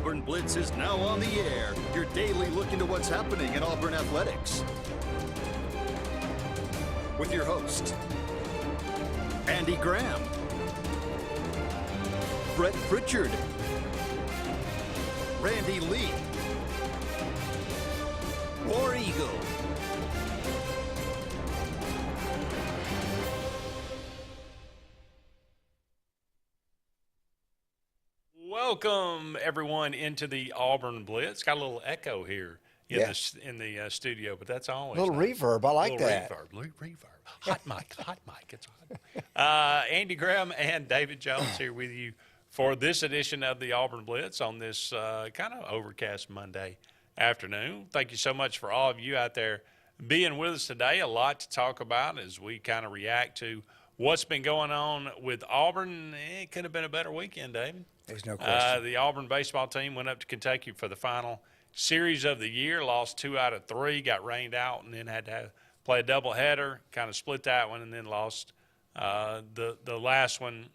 Auburn Blitz is now on the air, your daily look into what's happening in Auburn athletics. With your host, Andy Graham, Brett Pritchard, Randy Lee, War Eagle. Welcome, everyone, into the Auburn Blitz. Got a little echo here in the studio, but that's always a little reverb. I like that. Reverb. Hot mic. It's hot. Andy Graham and David Jones here with you for this edition of the Auburn Blitz on this kind of overcast Monday afternoon. Thank you so much for all of you out there being with us today. A lot to talk about as we kind of react to what's been going on with Auburn. It could have been a better weekend, David. There's no question. The Auburn baseball team went up to Kentucky for the final series of the year, lost 2 out of 3, got rained out, and then had to play a doubleheader, kind of split that one, and then lost the last one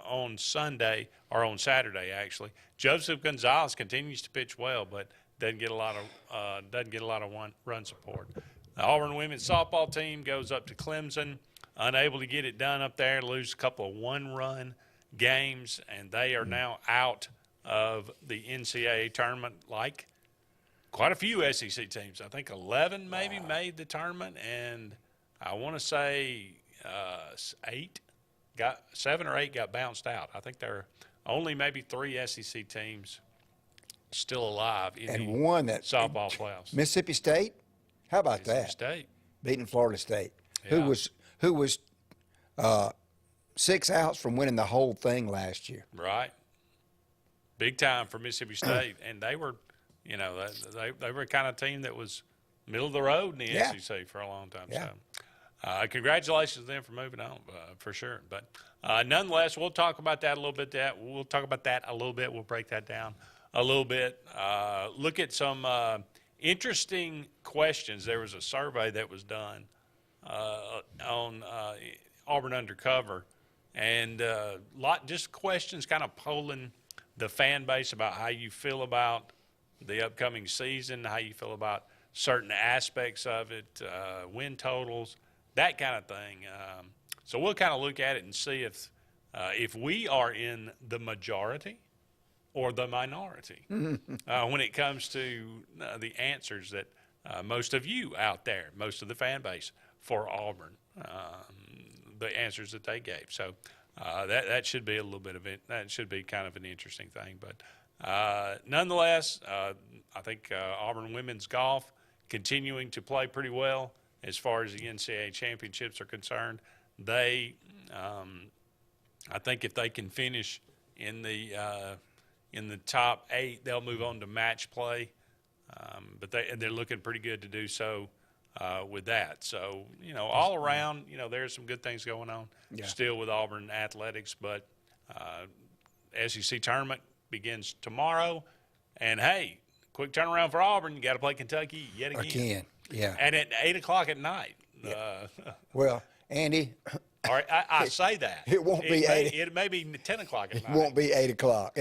on Sunday, or on Saturday, actually. Joseph Gonzalez continues to pitch well, but doesn't get a lot of run support. The Auburn women's softball team goes up to Clemson, unable to get it done up there, lose a couple of one-run games, and they are now out of the NCAA tournament, like quite a few SEC teams. I think 11 maybe made the tournament, and I want to say 7 or 8 got bounced out. I think there are only maybe 3 SEC teams still alive in the one that softball playoffs. Mississippi State? How about Mississippi that? State. Beating Florida State, Yeah. who was 6 outs from winning the whole thing last year. Right. Big time for Mississippi State. And they were, they were a kind of team that was middle of the road in the SEC for a long time. Yeah. So congratulations to them for moving on, for sure. But nonetheless, we'll talk about that a little bit. We'll break that down a little bit. Look at some interesting questions. There was a survey that was done on Auburn Undercover, and just questions kind of polling the fan base about how you feel about the upcoming season, how you feel about certain aspects of it, win totals, that kind of thing. So we'll kind of look at it and see if we are in the majority or the minority when it comes to the answers that most of you out there, most of the fan base for Auburn, the answers that they gave. So that should be a little bit of it. That should be kind of an interesting thing. But nonetheless, I think Auburn women's golf continuing to play pretty well as far as the NCAA championships are concerned. They, I think if they can finish in the top 8, they'll move on to match play. But they're looking pretty good to do so with that. So, all around, there's some good things going on still with Auburn athletics. But SEC tournament begins tomorrow. And, hey, quick turnaround for Auburn. You got to play Kentucky yet again. Again, yeah. And at 8 o'clock at night. Yeah. Well, Andy. All right, I say that. It won't be 8. It may be 10 o'clock at night. It won't be 8 o'clock.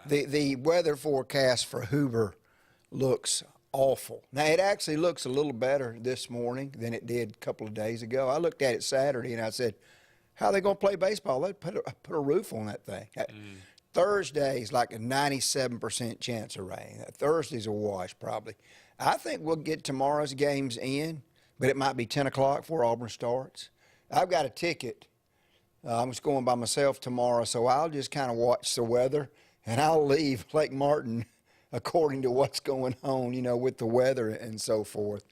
The weather forecast for Hoover looks awful. Now, it actually looks a little better this morning than it did a couple of days ago. I looked at it Saturday, and I said, how are they going to play baseball? They put a roof on that thing. Thursday's like a 97% chance of rain. Thursday's a wash probably. I think we'll get tomorrow's games in, but it might be 10 o'clock before Auburn starts. I've got a ticket. I'm just going by myself tomorrow, so I'll just kind of watch the weather, and I'll leave Lake Martin according to what's going on, with the weather and so forth.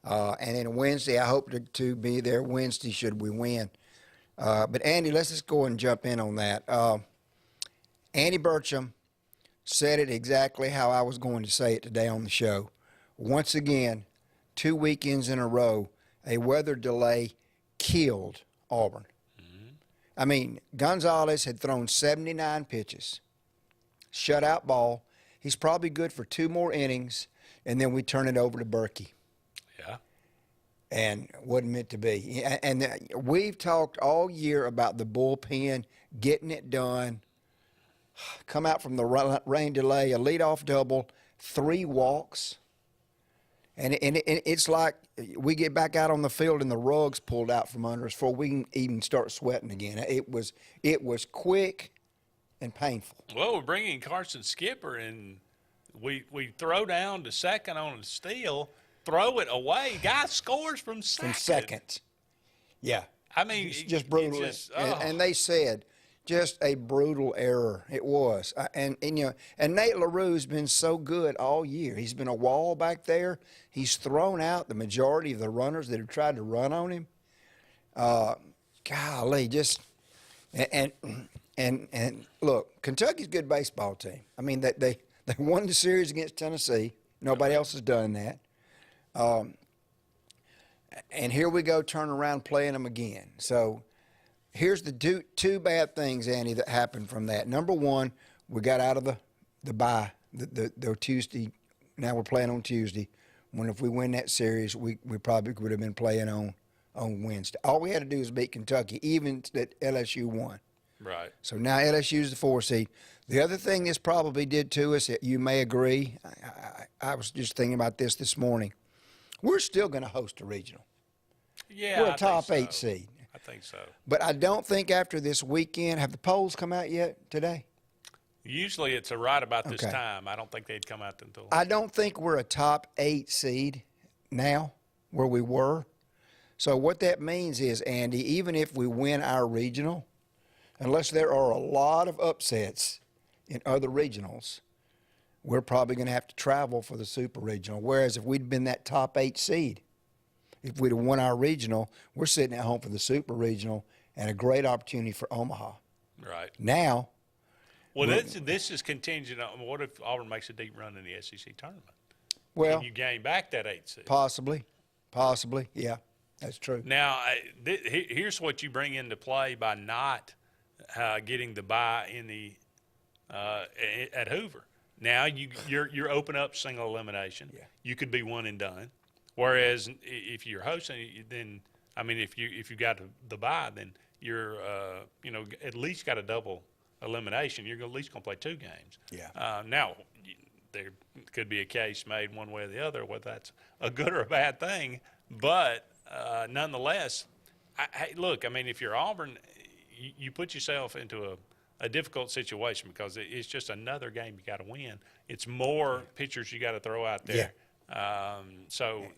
And then Wednesday, I hope to be there Wednesday should we win. But, Andy, let's just go and jump in on that. Andy Burcham said it exactly how I was going to say it today on the show. Once again, 2 weekends in a row, a weather delay killed Auburn. I mean, Gonzalez had thrown 79 pitches, shutout ball. He's probably good for 2 more innings, and then we turn it over to Berkey. Yeah. And wasn't meant to be. And we've talked all year about the bullpen, getting it done. come out from the rain delay, a leadoff double, 3 walks. And it's like we get back out on the field and the rug's pulled out from under us before we can even start sweating again. It was quick and painful. Well, we're bringing Carson Skipper, and we throw down to second on a steal, throw it away. Guy scores from second. From second. Yeah. I mean, it's just brutal. And they said just a brutal error. It was. And Nate LaRue's been so good all year. He's been a wall back there. He's thrown out the majority of the runners that have tried to run on him. Golly, just and look, Kentucky's a good baseball team. I mean, they won the series against Tennessee. Nobody else has done that. And here we go, turn around playing them again. So here's the two bad things, Andy, that happened from that. Number one, we got out of the bye, the Tuesday. Now we're playing on Tuesday. When if we win that series, we probably would have been playing on Wednesday. All we had to do was beat Kentucky, even that LSU won. Right. So now LSU's the 4 seed. The other thing this probably did to us, you may agree, I was just thinking about this morning. We're still going to host a regional. Yeah, we're a top 8 seed. I think so. But I don't think after this weekend, have the polls come out yet today? Usually it's right about this time. I don't think they'd come out until. I don't think we're a top 8 seed now where we were. So what that means is, Andy, even if we win our regional, unless there are a lot of upsets in other regionals, we're probably going to have to travel for the super regional. Whereas if we'd been that top 8 seed, if we'd have won our regional, we're sitting at home for the super regional and a great opportunity for Omaha. Right. Now. Well, this is contingent on what if Auburn makes a deep run in the SEC tournament? Well, can you gain back that 8 seed? Possibly. Yeah, that's true. Now, here's what you bring into play by not getting the bye in the at Hoover. Now you're open up single elimination. Yeah. You could be one and done. Whereas if you're hosting, then if you got the bye, then you're at least got a double elimination. You're at least going to play 2 games. Yeah. Now there could be a case made one way or the other whether that's a good or a bad thing, but nonetheless, look. If you're Auburn, you put yourself into a difficult situation because it's just another game you got to win. It's more pitchers you got to throw out there. Yeah.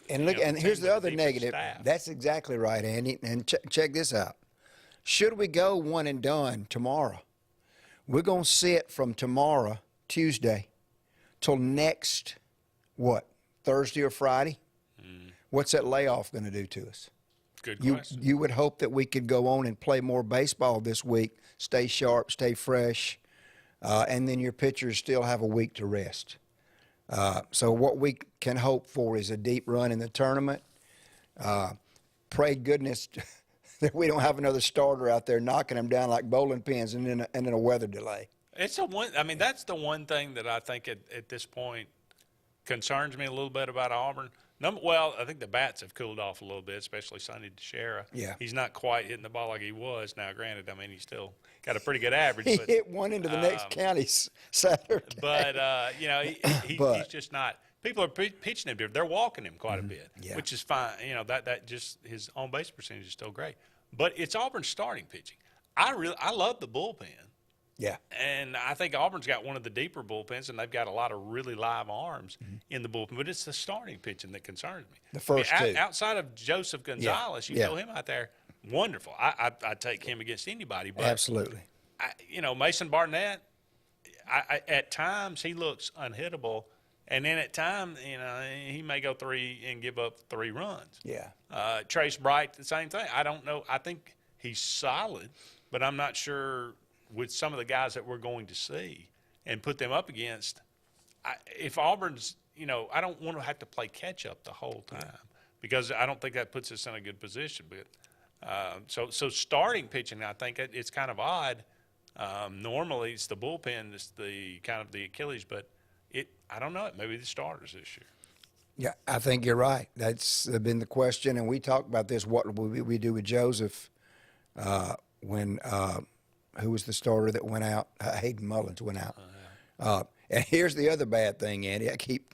And here's the other negative. Staff. That's exactly right, Andy. And check this out. Should we go one and done tomorrow, we're going to sit from tomorrow, Tuesday, till next, Thursday or Friday? What's that layoff going to do to us? Good question. You would hope that we could go on and play more baseball this week, stay sharp, stay fresh, and then your pitchers still have a week to rest. So what we can hope for is a deep run in the tournament. Pray goodness that we don't have another starter out there knocking them down like bowling pins and then a weather delay. That's the one thing that I think at this point concerns me a little bit about Auburn. I think the bats have cooled off a little bit, especially Sonny DeShera. Yeah. He's not quite hitting the ball like he was. Now, granted, he's still got a pretty good average. He hit one into the next county Saturday. But, he's just not – people are pitching him different. They're walking him quite a bit, which is fine. That just – his on-base percentage is still great. But it's Auburn's starting pitching. I love the bullpen. Yeah. And I think Auburn's got one of the deeper bullpens, and they've got a lot of really live arms in the bullpen. But it's the starting pitching that concerns me. The first two. Outside of Joseph Gonzalez, you throw him out there, wonderful. I'd take him against anybody. But absolutely. Mason Barnett, at times he looks unhittable. And then at times, he may go 3 and give up 3 runs. Yeah. Trace Bright, the same thing. I don't know. I think he's solid, but I'm not sure – with some of the guys that we're going to see and put them up against, if Auburn's, I don't want to have to play catch-up the whole time because I don't think that puts us in a good position. But so starting pitching, I think it's kind of odd. Normally it's the bullpen that's the kind of the Achilles, but I don't know. It may be the starters this year. Yeah, I think you're right. That's been the question, and we talked about this. What will we do with Joseph when who was the starter that went out? Hayden Mullins went out. And here's the other bad thing, Andy. I keep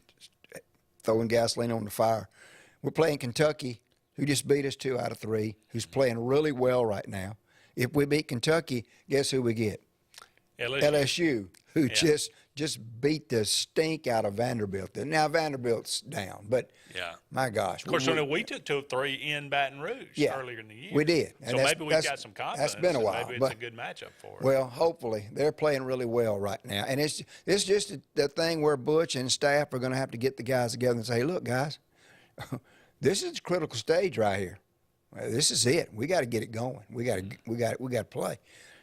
throwing gasoline on the fire. We're playing Kentucky, who just beat us 2 out of 3, who's playing really well right now. If we beat Kentucky, guess who we get? LSU, who just beat the stink out of Vanderbilt. Now Vanderbilt's down, but my gosh. Of course, we took 3 in Baton Rouge earlier in the year. We did. So maybe we've got some confidence. That's been a while. Maybe it's a good matchup for us. Well, hopefully. They're playing really well right now. And it's just the thing where Butch and staff are going to have to get the guys together and say, look, guys, this is a critical stage right here. This is it. We got to get it going. We got to play.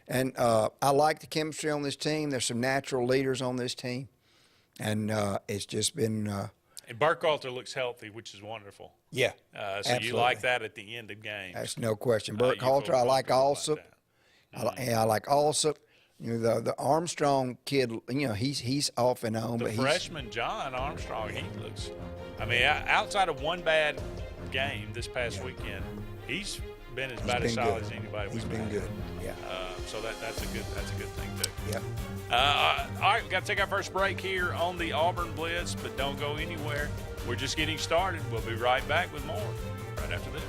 And I like the chemistry on this team. There's some natural leaders on this team. And it's just been and Burkhalter looks healthy, which is wonderful. Yeah. So absolutely. you like that at the end of games. That's no question. Burkhalter, I like Alsop. I like Alsop. You know, the Armstrong kid, you know, he's off and on. The but freshman John Armstrong, he looks, I mean, outside of one bad game this past weekend, he's been about as solid as anybody. He's been good. Yeah. So that's a good thing too. Yep. All right, we got to take our first break here on the Auburn Blitz, but don't go anywhere. We're just getting started. We'll be right back with more right after this.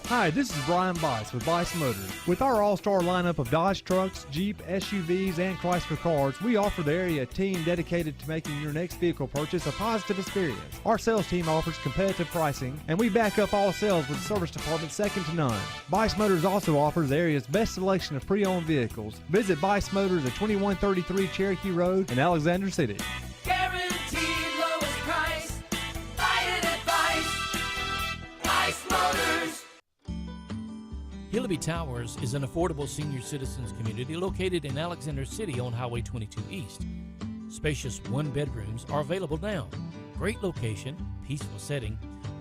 Hi, this is Brian Bice with Bice Motors. With our all-star lineup of Dodge trucks, Jeep, SUVs, and Chrysler cars, we offer the area a team dedicated to making your next vehicle purchase a positive experience. Our sales team offers competitive pricing, and we back up all sales with a service department second to none. Bice Motors also offers the area's best selection of pre-owned vehicles. Visit Bice Motors at 2133 Cherokee Road in Alexander City. Guaranteed lowest price. Buy it at Bice Motors. Hillaby Towers is an affordable senior citizens community located in Alexander City on Highway 22 East. Spacious one-bedrooms are available now. Great location, peaceful setting,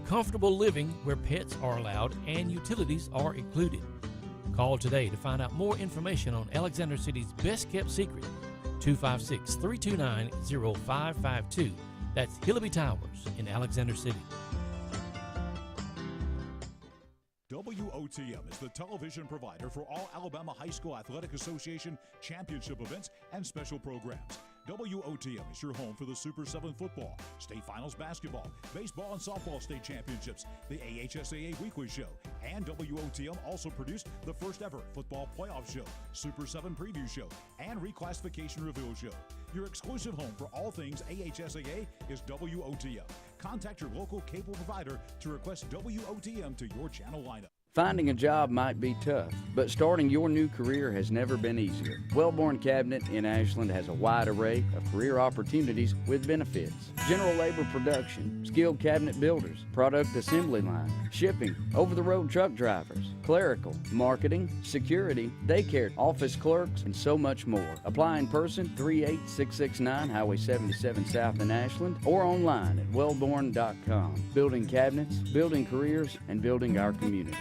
comfortable living where pets are allowed and utilities are included. Call today to find out more information on Alexander City's best-kept secret, 256-329-0552. That's Hillaby Towers in Alexander City. WOTM is the television provider for all Alabama High School Athletic Association championship events and special programs. WOTM is your home for the Super 7 football, state finals basketball, baseball and softball state championships, the AHSAA weekly show, and WOTM also produced the first ever football playoff show, Super 7 preview show, and reclassification reveal show. Your exclusive home for all things AHSAA is WOTM. Contact your local cable provider to request WOTM to your channel lineup. Finding a job might be tough, but starting your new career has never been easier. Wellborn Cabinet in Ashland has a wide array of career opportunities with benefits. General labor production, skilled cabinet builders, product assembly line, shipping, over-the-road truck drivers, clerical, marketing, security, daycare, office clerks, and so much more. Apply in person, 38669 Highway 77 South in Ashland, or online at wellborn.com. Building cabinets, building careers, and building our community.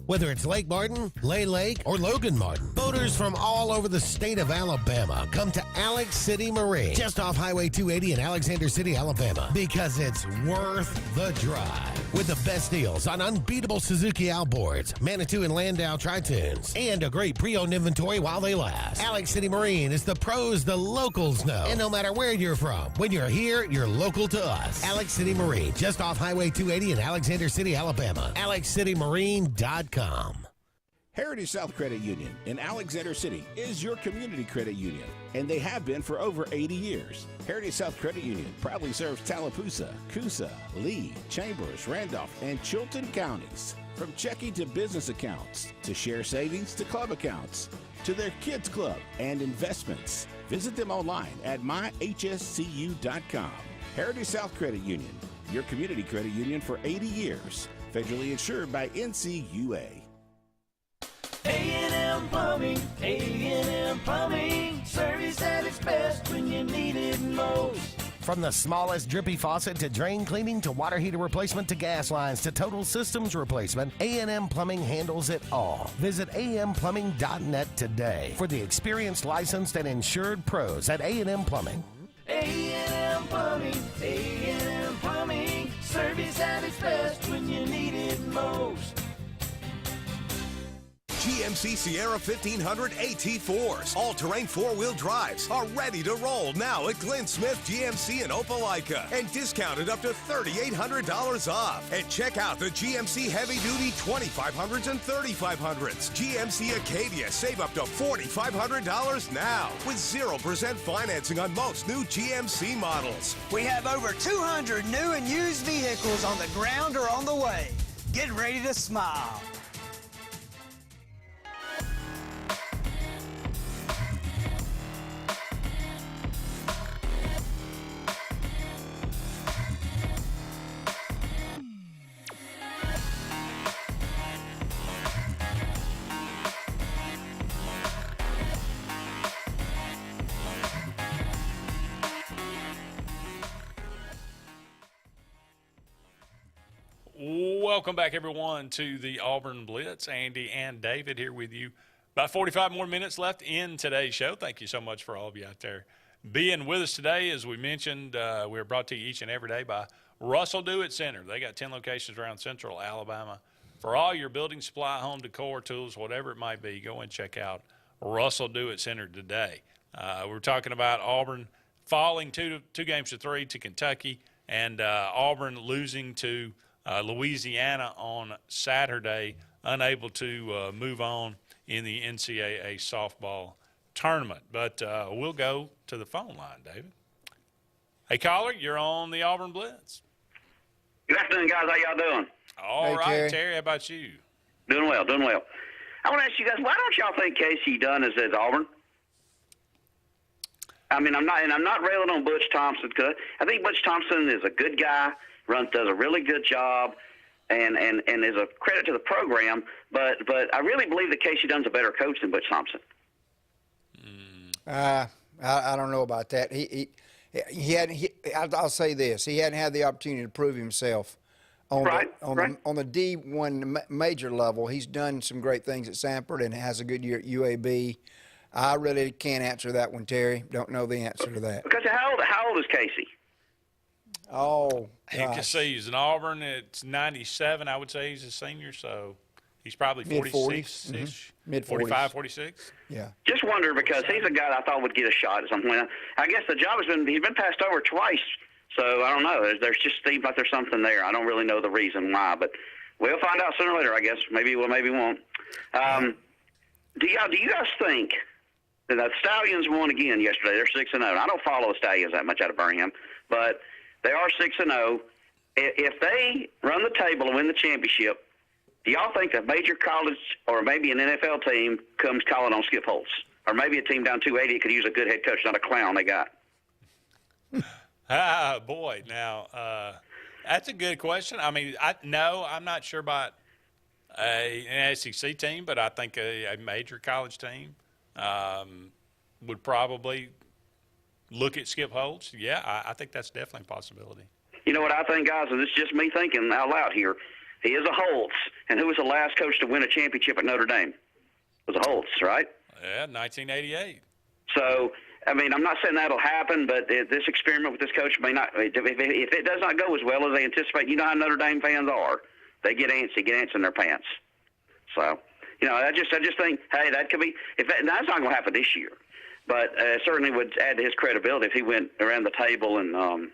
Whether it's Lake Martin, Lay Lake, or Logan Martin, boaters from all over the state of Alabama come to Alex City Marine, just off Highway 280 in Alexander City, Alabama, because it's worth the drive. With the best deals on unbeatable Suzuki outboards, Manitou and Landau Tritoons, and a great pre-owned inventory while they last. Alex City Marine is the pros the locals know. And no matter where you're from, when you're here, you're local to us. Alex City Marine, just off Highway 280 in Alexander City, Alabama. AlexCityMarine.com. Heritage South Credit Union in Alexander City is your community credit union, and they have been for over 80 years. Heritage South Credit Union proudly serves Tallapoosa, Coosa, Lee, Chambers, Randolph, and Chilton counties. From checking to business accounts, to share savings to club accounts, to their kids club and investments. Visit them online at myhscu.com. Heritage South Credit Union, your community credit union for 80 years. Federally insured by NCUA. A&M Plumbing, A&M Plumbing, service at its best when you need it most. From the smallest drippy faucet to drain cleaning to water heater replacement to gas lines to total systems replacement, A&M Plumbing handles it all. Visit amplumbing.net today for the experienced, licensed, and insured pros at A&M Plumbing. A&M Plumbing, A&M Plumbing, service at its best when you need it most. GMC Sierra 1500 AT4s, all-terrain four-wheel drives, are ready to roll now at Glenn Smith GMC in Opelika and discounted up to $3,800 off. And check out the GMC heavy-duty 2500s and 3500s. GMC Acadia, save up to $4,500 now with 0% financing on most new GMC models. We have over 200 new and used vehicles on the ground or on the way. Get ready to smile. Welcome back, everyone, to the Auburn Blitz. Andy and David here with you. About 45 more minutes left in today's show. Thank you so much for all of you out there being with us today. As we mentioned, we're brought to you each and every day by Russell Do-It Center. They got 10 locations around Central Alabama. For all your building supply, home decor, tools, whatever it might be, go and check out Russell Do-It Center today. We're talking about Auburn falling two games to 3 to Kentucky, and Auburn losing to Louisiana on Saturday, unable to move on in the NCAA softball tournament. But we'll go to the phone line, David. Hey, caller, you're on the Auburn Blitz. Good afternoon, guys. How y'all doing? All right, Terry. How about you? Doing well, doing well. I want to ask you guys, why don't y'all think Casey Dunn is at Auburn? I mean, I'm not railing on Butch Thompson because I think Butch Thompson is a good guy. Does a really good job, and is a credit to the program. But I really believe that Casey Dunn's a better coach than Butch Thompson. I don't know about that. I'll say this: he hadn't had the opportunity to prove himself on the D1 major level. He's done some great things at Sanford and has a good year at UAB. I really can't answer that one, Terry. Don't know the answer to that. Because how old is Casey? Oh, you can see he's in Auburn. It's 97. I would say he's a senior, so he's probably 46-ish, mid-40s. 45, 46. Yeah. Just wonder because he's a guy that I thought would get a shot at some point. I guess the job he's been passed over twice, so I don't know. There's just seems like there's something there. I don't really know the reason why, but we'll find out sooner or later, I guess. Maybe we won't. Do you guys think that the Stallions won again yesterday? They're 6-0. I don't follow the Stallions that much out of Birmingham, but they are 6-0. If they run the table and win the championship, do y'all think a major college or maybe an NFL team comes calling on Skip Holtz? Or maybe a team down 280 could use a good head coach, not a clown they got? Boy. Now, that's a good question. I mean, I'm not sure about an SEC team, but I think a major college team would probably look at Skip Holtz. Yeah, I think that's definitely a possibility. You know what I think, guys, and it's just me thinking out loud here. He is a Holtz, and who was the last coach to win a championship at Notre Dame? It was a Holtz, right? Yeah, 1988. So, I mean, I'm not saying that'll happen, but this experiment with this coach may not. If it does not go as well as they anticipate, you know how Notre Dame fans are. They get ants in their pants. So, you know, I just think, hey, that could be. That's not going to happen this year, but certainly would add to his credibility if he went around the table and won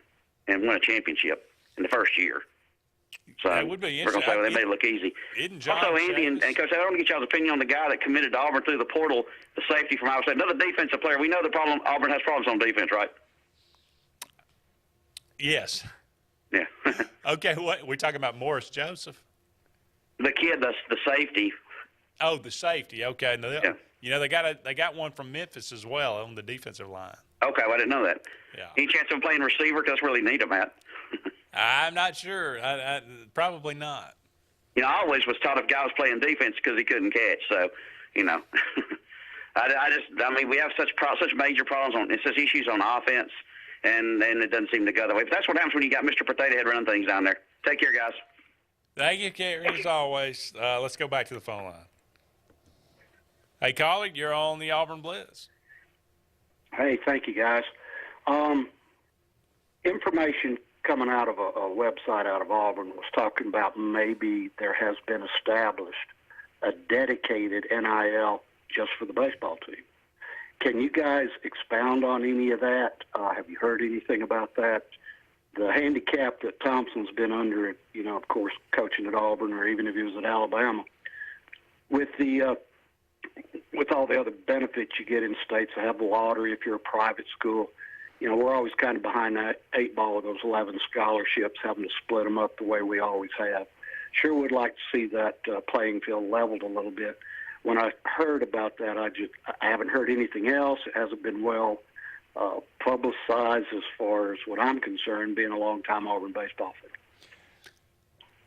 a championship in the first year. So that would be we're going to say, well, they made it look easy. Also, Andy and Coach, I want to get y'all's opinion on the guy that committed to Auburn through the portal, the safety from Iowa State. Another defensive player. We know Auburn has problems on defense, right? Yes. Yeah. Okay, what we're talking about, Morris Joseph? The kid, the safety. Oh, the safety. Okay. No, yeah. You know, they got one from Memphis as well on the defensive line. Okay, well, I didn't know that. Yeah. Any chance of playing receiver? Because that's where they need him at. I'm not sure. Probably not. You know, I always was taught if guy was playing defense because he couldn't catch. So, you know, I mean, we have such major problems on, it's just issues on offense, and it doesn't seem to go that way. But that's what happens when you got Mr. Potato Head running things down there. Take care, guys. Thank you, Kerry, as always. Let's go back to the phone line. Hey, colleague, you're on the Auburn Blitz. Hey, thank you, guys. Information coming out of a website out of Auburn was talking about maybe there has been established a dedicated NIL just for the baseball team. Can you guys expound on any of that? Have you heard anything about that? The handicap that Thompson's been under, you know, of course, coaching at Auburn, or even if he was at Alabama, with all the other benefits you get in states that have the lottery if you're a private school, you know, we're always kind of behind that 8 ball of those 11 scholarships, having to split them up the way we always have. Sure would like to see that playing field leveled a little bit. When I heard about that, I haven't heard anything else. It hasn't been well publicized as far as what I'm concerned, being a long-time Auburn baseball fan.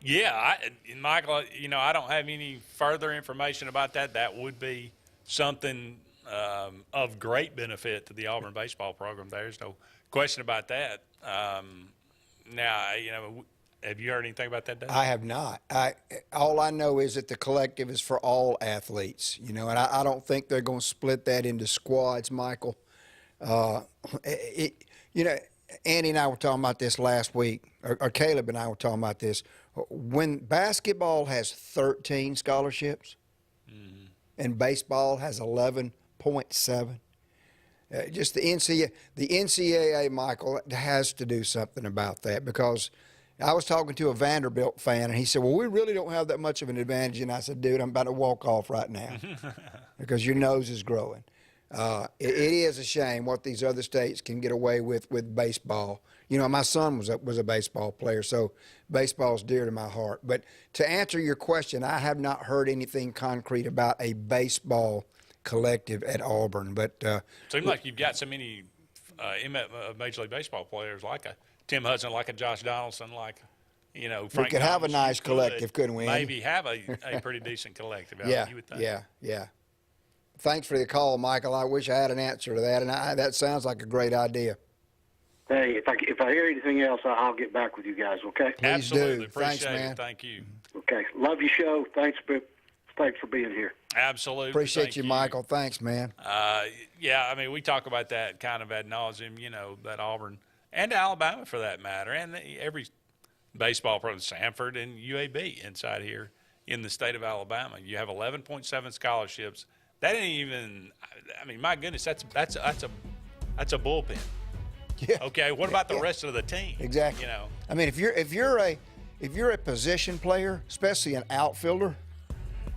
Yeah, Michael, you know, I don't have any further information about that. That would be something of great benefit to the Auburn baseball program. There's no question about that. Now, you know, have you heard anything about that, Dave? I have not. All I know is that the collective is for all athletes, you know, and I don't think they're going to split that into squads, Michael. You know, Andy and I were talking about this last week, or Caleb and I were talking about this. When basketball has 13 scholarships and baseball has 11.7, just the NCAA, Michael, has to do something about that, because I was talking to a Vanderbilt fan, and he said, well, we really don't have that much of an advantage. And I said, dude, I'm about to walk off right now because your nose is growing. It is a shame what these other states can get away with baseball. You know, my son was a baseball player, so baseball's dear to my heart. But to answer your question, I have not heard anything concrete about a baseball collective at Auburn. But seems like you've got so many Major League Baseball players, like a Tim Hudson, like a Josh Donaldson, like, you know, Frank we could have a Thomas. nice collective, couldn't we? Maybe have a pretty decent collective. Yeah, you would think. yeah. Thanks for the call, Michael. I wish I had an answer to that, and that sounds like a great idea. Hey, if I hear anything else, I'll get back with you guys, okay? Please Absolutely. do. Appreciate Thanks, man. it. Thank you. Okay. Love your show. Thanks for being here. Absolutely. Appreciate Thank you, Michael. Thanks, man. Yeah, I mean, we talk about that kind of ad nauseum, you know, that Auburn and Alabama, for that matter, and every baseball program, Sanford and UAB inside here in the state of Alabama. You have 11.7 scholarships. That ain't even, I mean, my goodness, that's a bullpen. Yeah. Okay, what about the rest of the team? Exactly. You know, I mean, if you're a position player, especially an outfielder,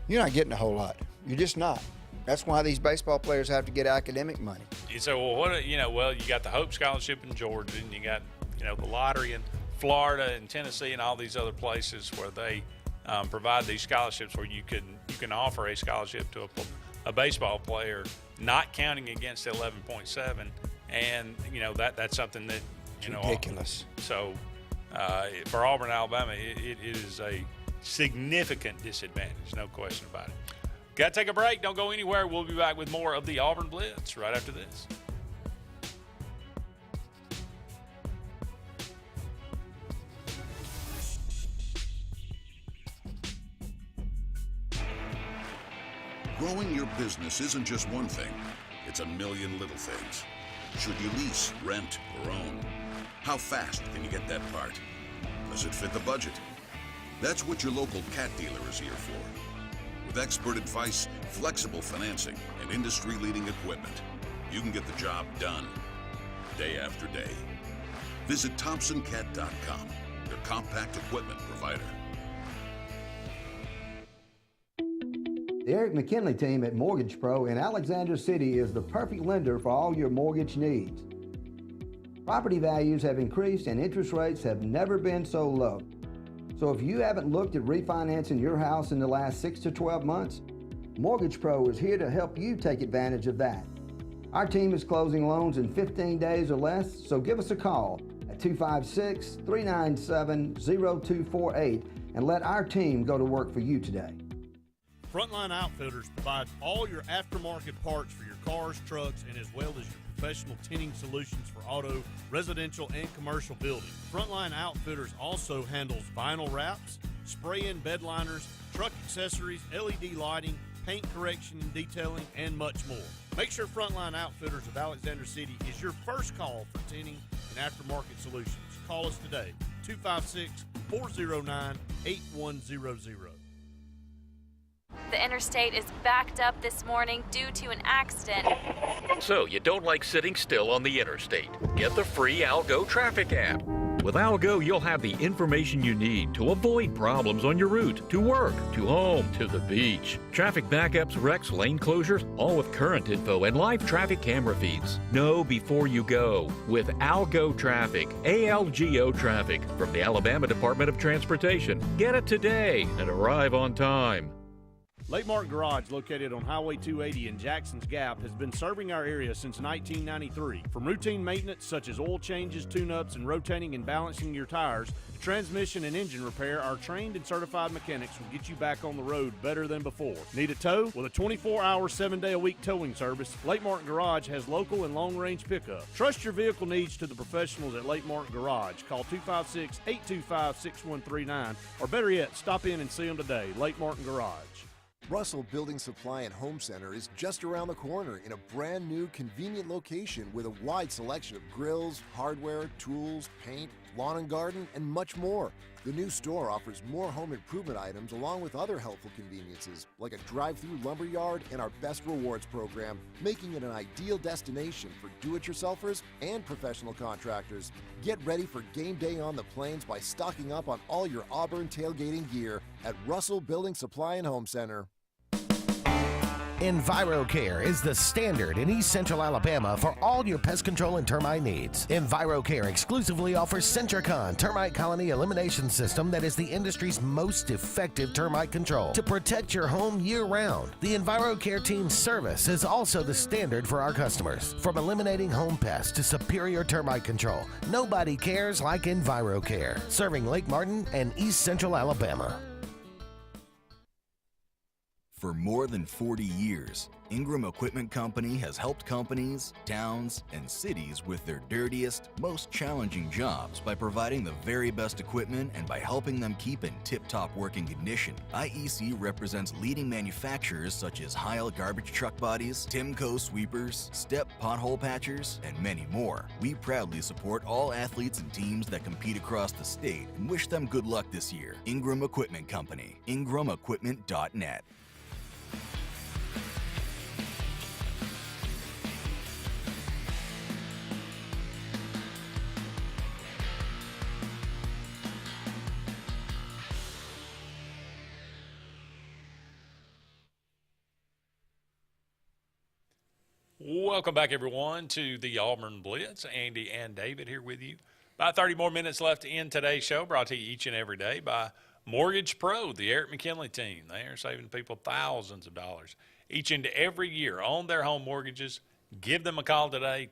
you're not getting a whole lot. You're just not. That's why these baseball players have to get academic money. You say, well, you got the Hope Scholarship in Georgia, and you got, you know, the lottery in Florida and Tennessee and all these other places where they provide these scholarships where you can offer a scholarship to a baseball player, not counting against the 11.7, and you know that's something that ridiculous. So for Auburn, Alabama, it is a significant disadvantage, no question about it. Got to take a break. Don't go anywhere. We'll be back with more of the Auburn Blitz right after this. Growing your business isn't just one thing. It's a million little things. Should you lease, rent, or own? How fast can you get that part? Does it fit the budget? That's what your local cat dealer is here for. With expert advice, flexible financing, and industry-leading equipment, you can get the job done day after day. Visit ThompsonCat.com, your compact equipment provider. The Eric McKinley team at Mortgage Pro in Alexander City is the perfect lender for all your mortgage needs. Property values have increased and interest rates have never been so low. So if you haven't looked at refinancing your house in the last 6 to 12 months, Mortgage Pro is here to help you take advantage of that. Our team is closing loans in 15 days or less, so give us a call at 256-397-0248 and let our team go to work for you today. Frontline Outfitters provides all your aftermarket parts for your cars, trucks, and as well as your professional tinting solutions for auto, residential, and commercial buildings. Frontline Outfitters also handles vinyl wraps, spray-in bed liners, truck accessories, LED lighting, paint correction and detailing, and much more. Make sure Frontline Outfitters of Alexander City is your first call for tinting and aftermarket solutions. Call us today, 256-409-8100. The interstate is backed up this morning due to an accident. So you don't like sitting still on the interstate? Get the free Algo traffic app. With Algo, you'll have the information you need to avoid problems on your route, to work, to home, to the beach. Traffic backups, wrecks, lane closures, all with current info and live traffic camera feeds. Know before you go with Algo Traffic, ALGO Traffic from the Alabama Department of Transportation. Get it today and arrive on time. Lake Martin Garage, located on Highway 280 in Jackson's Gap, has been serving our area since 1993. From routine maintenance such as oil changes, tune-ups, and rotating and balancing your tires, to transmission and engine repair, our trained and certified mechanics will get you back on the road better than before. Need a tow? With a 24-hour, 7-day-a-week towing service, Lake Martin Garage has local and long-range pickup. Trust your vehicle needs to the professionals at Lake Martin Garage. Call 256-825-6139, or better yet, stop in and see them today. Lake Martin Garage. Russell Building Supply and Home Center is just around the corner in a brand new, convenient location with a wide selection of grills, hardware, tools, paint, lawn and garden, and much more. The new store offers more home improvement items along with other helpful conveniences like a drive-through lumber yard and our Best Rewards program, making it an ideal destination for do-it-yourselfers and professional contractors. Get ready for game day on the plains by stocking up on all your Auburn tailgating gear at Russell Building Supply and Home Center. EnviroCare is the standard in East Central Alabama for all your pest control and termite needs. EnviroCare exclusively offers Centricon termite colony elimination system that is the industry's most effective termite control to protect your home year-round. The EnviroCare team's service is also the standard for our customers. From eliminating home pests to superior termite control, nobody cares like EnviroCare, serving Lake Martin and East Central Alabama. For more than 40 years, Ingram Equipment Company has helped companies, towns, and cities with their dirtiest, most challenging jobs by providing the very best equipment and by helping them keep in tip-top working condition. IEC represents leading manufacturers such as Heil garbage truck bodies, Timco sweepers, Step pothole patchers, and many more. We proudly support all athletes and teams that compete across the state and wish them good luck this year. Ingram Equipment Company, ingramequipment.net. Welcome back, everyone, to the Auburn Blitz. Andy and David here with you. About 30 more minutes left in today's show, brought to you each and every day by Mortgage Pro, the Eric McKinley team. They are saving people thousands of dollars each and every year on their home mortgages. Give them a call today,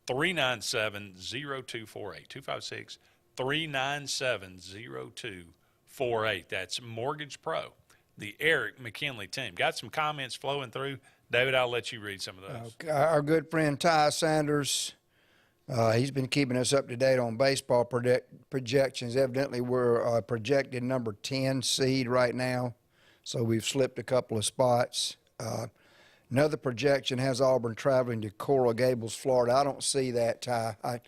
256-397-0248, 256-397-0248. That's Mortgage Pro, the Eric McKinley team. Got some comments flowing through. David, I'll let you read some of those. Our good friend Ty Sanders, he's been keeping us up to date on baseball projections. Evidently, we're projected number 10 seed right now, so we've slipped a couple of spots. Another projection has Auburn traveling to Coral Gables, Florida. I don't see that, Ty. I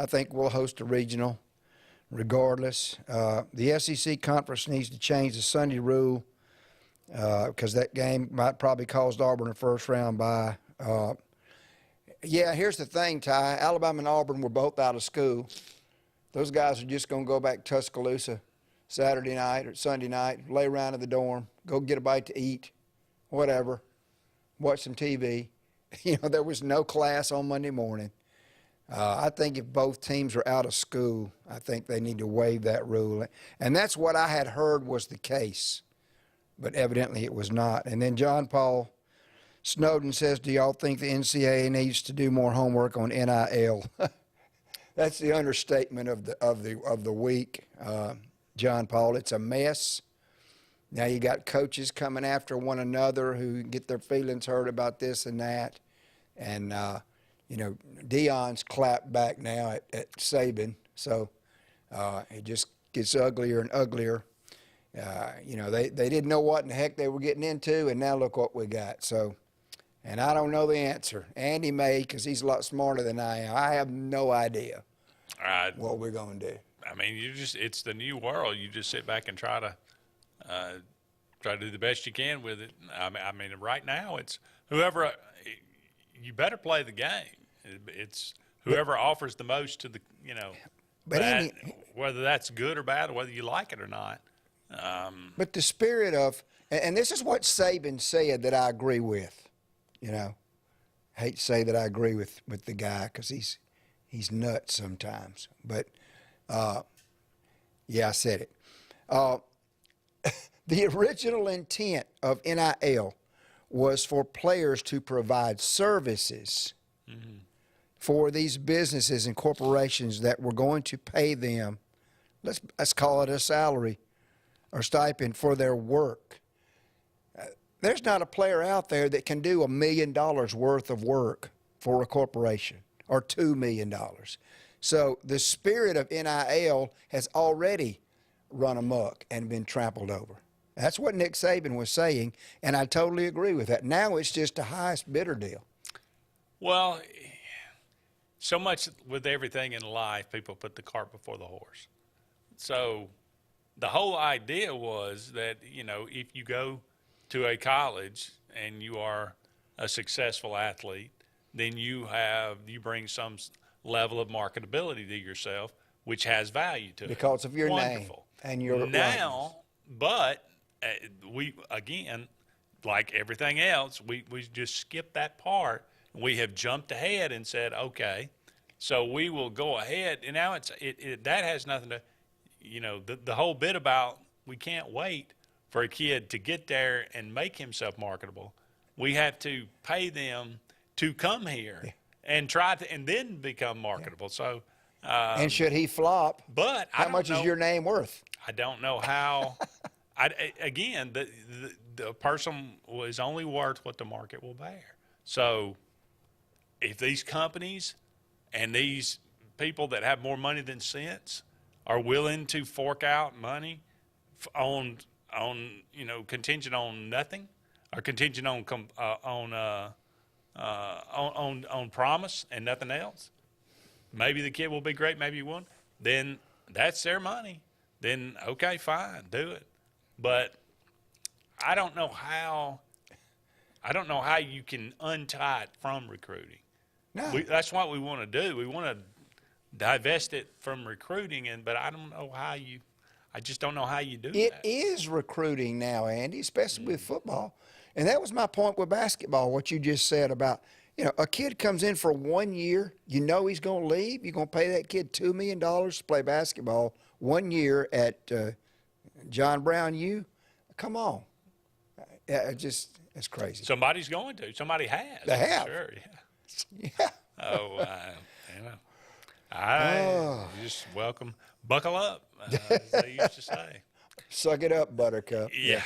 think we'll host a regional regardless. The SEC conference needs to change the Sunday rule, because that game might probably cost Auburn a first-round bye. Yeah, here's the thing, Ty. Alabama and Auburn were both out of school. Those guys are just going to go back to Tuscaloosa Saturday night or Sunday night, lay around in the dorm, go get a bite to eat, whatever, watch some TV. You know, there was no class on Monday morning. I think if both teams are out of school, I think they need to waive that rule. And that's what I had heard was the case. But evidently it was not. And then John Paul Snowden says, do y'all think the NCAA needs to do more homework on NIL? That's the understatement of the week, John Paul. It's a mess. Now you got coaches coming after one another who get their feelings hurt about this and that, and Deion's clapped back now at Saban, so it just gets uglier and uglier. They didn't know what in the heck they were getting into, and now look what we got. So, and I don't know the answer. Andy may, because he's a lot smarter than I am. I have no idea what we're going to do. I mean, it's the new world. You just sit back and try to do the best you can with it. I mean, right now it's whoever. You better play the game. It's whoever offers the most to the But whether that's good or bad, or whether you like it or not. But the spirit of, and this is what Saban said that I agree with. I hate to say that I agree with the guy because he's nuts sometimes. But yeah, I said it. The original intent of NIL was for players to provide services for these businesses and corporations that were going to pay them, let's call it a salary or stipend for their work. There's not a player out there that can do $1 million worth of work for a corporation or $2 million. So the spirit of NIL has already run amok and been trampled over. That's what Nick Saban was saying, and I totally agree with that. Now it's just a highest bidder deal. Well, so much with everything in life, people put the cart before the horse. So the whole idea was that, if you go to a college and you are a successful athlete, then you bring some level of marketability to yourself, which has value to it. Because of your name and your now, but we, again, like everything else, we just skipped that part. We have jumped ahead and said, okay, so we will go ahead. And now that has nothing to, the whole bit about we can't wait for a kid to get there and make himself marketable. We have to pay them to come here and and then become marketable. So, and should he flop, but how much is your name worth? I don't know how. Again, the person is only worth what the market will bear. So if these companies and these people that have more money than sense are willing to fork out money on contingent on nothing, or contingent on promise and nothing else, maybe the kid will be great, maybe he won't. Then that's their money. Then okay, fine, do it. But I don't know how you can untie it from recruiting. No. That's what we want to do. We want to divest it from recruiting, but I don't know how you. I just don't know how you do that. It is recruiting now, Andy, especially with football. And that was my point with basketball, what you just said about, a kid comes in for 1 year, he's going to leave. You're going to pay that kid $2 million to play basketball 1 year at John Brown U. Come on. It's crazy. Somebody's going to. Somebody has. They have. Sure, yeah. Yeah. I just welcome. Buckle up, as they used to say. Suck it up, Buttercup. Yeah.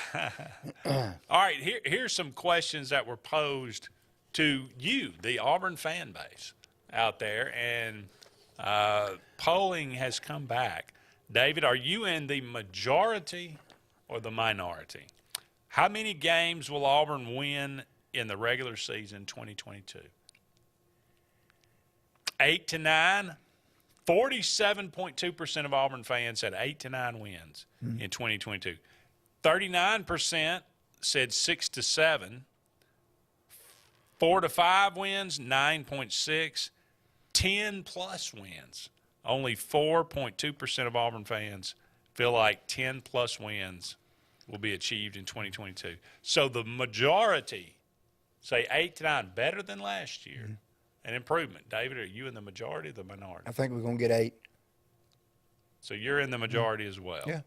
All right, here's some questions that were posed to you, the Auburn fan base out there, and polling has come back. David, are you in the majority or the minority? How many games will Auburn win in the regular season 2022? 8 to 9. 47.2% of Auburn fans said 8 to 9 wins in 2022. 39% said 6 to 7. 4 to 5 wins, 9.6. 10 plus wins. Only 4.2% of Auburn fans feel like 10 plus wins will be achieved in 2022. So the majority say 8 to 9, better than last year. An improvement. David, are you in the majority or the minority? I think we're going to get 8. So you're in the majority as well. Yeah.